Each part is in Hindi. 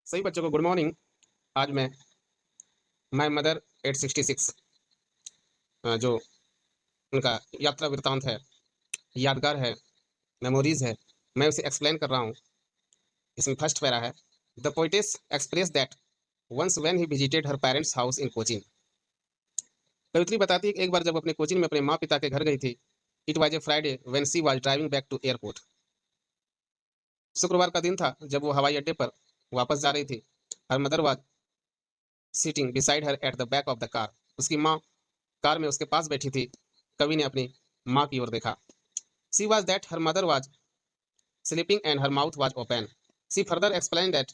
सभी बच्चों को गुड मॉर्निंग। आज मैं माय मदर 866 जो उनका यात्रा वृत्तांत है, यादगार है, मेमोरीज है, मैं उसे एक्सप्लेन कर रहा हूँ। इसमें फर्स्ट पैरा है, the poetess express that once when he visited her parents house in Cochin. कवित्री बताती है कि एक बार जब अपने कोचीन में अपने माँ पिता के घर गई थी। It was a Friday when she was driving back to airport. शुक्रवार का दिन था जब वो हवाई अड्डे पर वापस जा रही थी। हर mother was sitting beside her at the back of the car. उसकी माँ कार में उसके पास बैठी थी। कवि ने अपनी माँ की ओर देखा। She was that her mother was sleeping and her mouth was open. She further explained that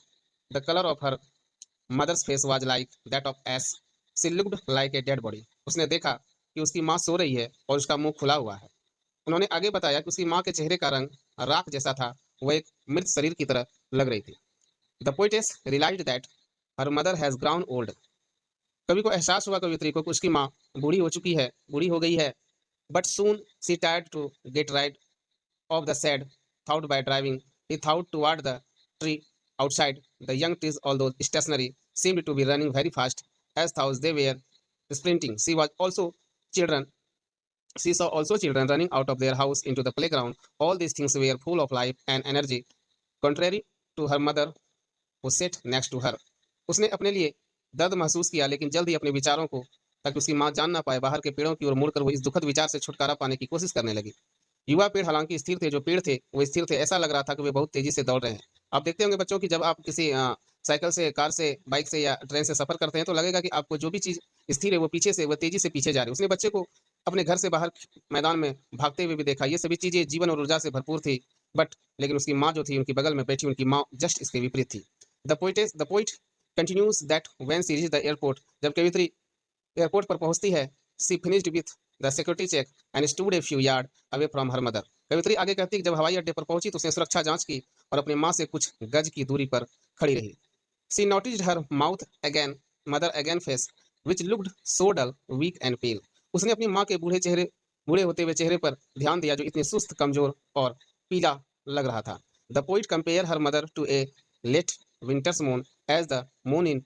the color of her mother's face was like that of ash. She looked like a dead body. उसने देखा कि उसकी माँ सो रही है और उसका मुंह खुला हुआ है। उन्होंने आगे बताया कि उसकी माँ के चेहरे का रंग राख जैसा था, वह एक मृत शरीर की तरह लग रही थी। The poetess realized that her mother has grown old. कवि को एहसास हुआ, कवित्री को, कि उसकी माँ बूढ़ी हो चुकी है, बूढ़ी हो गई है। But soon she tried to get rid of the sad thought by driving. He thought toward the tree outside. The young trees, although stationary, seemed to be running very fast, as though they were sprinting. She saw also children running out of their house into the playground. All these things were full of life and energy, contrary to her mother, who sat next to her. उसने अपने लिए दर्द महसूस किया, लेकिन जल्द ही अपने विचारों को, ताकि उसकी माँ जान ना पाए, बाहर के पेड़ों की ओर मुड़कर वो इस दुखद विचार से छुटकारा पाने की कोशिश करने लगी। युवा पेड़ हालांकि स्थिर थे, जो पेड़ थे वो स्थिर थे। ऐसा लग रहा था कि वे बहुत तेजी से दौड़ रहे हैं। आप देखते होंगे बच्चों कि जब आप किसी साइकिल से, कार से, बाइक से या ट्रेन से सफर करते हैं तो लगेगा कि आपको जो भी चीज स्थिर है वो पीछे से, वो तेजी से पीछे जा रही है। उसने बच्चे को अपने घर से बाहर मैदान में भागते हुए भी देखा। ये सभी चीजें जीवन और ऊर्जा से भरपूर थी। बट लेकिन उसकी माँ जो थी, उनकी बगल में बैठी उनकी माँ जस्ट इसके विपरीत थी। The poet continues that when she reached the airport, जब कवित्री एयरपोर्ट पर पहुंचती है, she finished with the security check and stood a few yard away from her mother. कवित्री आगे कहती है कि जब हवाई अड्डे पर पहुंची तो उसने सुरक्षा जांच की और अपनी माँ से कुछ गज की दूरी पर खड़ी रही। She noticed her mouth again, mother again face which looked so dull, weak and pale. उसने अपनी माँ के बूढ़े होते हुए चेहरे पर ध्यान दिया, जो इतनी सुस्त, कमजोर और पीला लग रहा था। The poet compare her mother to a late winter's moon, as the moon in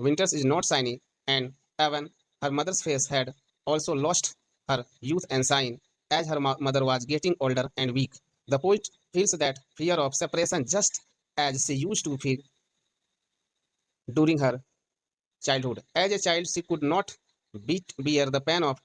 winters is not shiny, and even her mother's face had also lost her youth and shine, as her mother was getting older and weak. The poet feels that fear of separation just as she used to feel during her childhood. As a child, she could not bear the pain of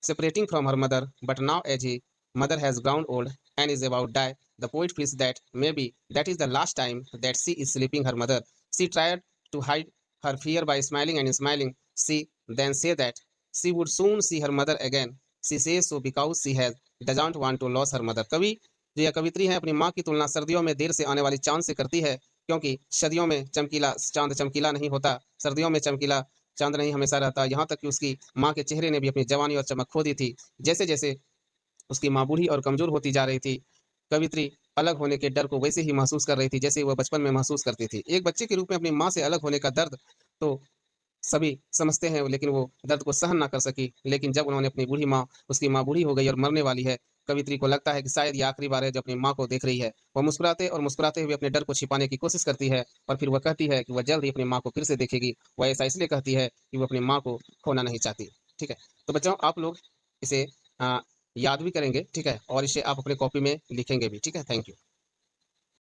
separating from her mother, but now as a mother has grown old and is about to die, the poet feels that maybe that is the last time that she is sleeping her mother. She tried to hide her fear by smiling and smiling. She then said that she would soon see her mother again. She says so because she has doesn't want to lose her mother. कवि जो यह कवित्री है अपनी माँ की तुलना सर्दियों में देर से आने वाली चांद से करती है, क्योंकि सदियों में चमकीला चांद चमकीला नहीं होता, सर्दियों में चमकीला चांद नहीं हमेशा रहता। यहाँ तक कि उसकी माँ के चेहरे ने भी अपनी जवानी और चमक खो दी थी। जैसे जैसे उसकी माँ बूढ़ी और कमजोर होती जा रही थी, कवित्री अलग होने के डर को वैसे ही महसूस कर रही थी जैसे वह बचपन में महसूस करती थी। एक बच्चे के रूप में अपनी माँ से अलग होने का दर्द तो सभी समझते हैं, लेकिन वो दर्द को सहन ना कर सकी। लेकिन जब उन्होंने अपनी बूढ़ी माँ, उसकी माँ बूढ़ी हो गई और मरने वाली है, कवित्री को लगता है कि शायद ये आखिरी बार है जब अपनी माँ को देख रही है। वह मुस्कुराते और मुस्कुराते हुए अपने डर को छिपाने की कोशिश करती है, और फिर वह कहती है कि वह जल्द ही अपनी माँ को फिर से देखेगी। वह ऐसा इसलिए कहती है कि वह अपनी माँ को खोना नहीं चाहती। ठीक है, तो बच्चों आप लोग इसे याद भी करेंगे, ठीक है, और इसे आप अपने कॉपी में लिखेंगे भी। ठीक है, थैंक यू।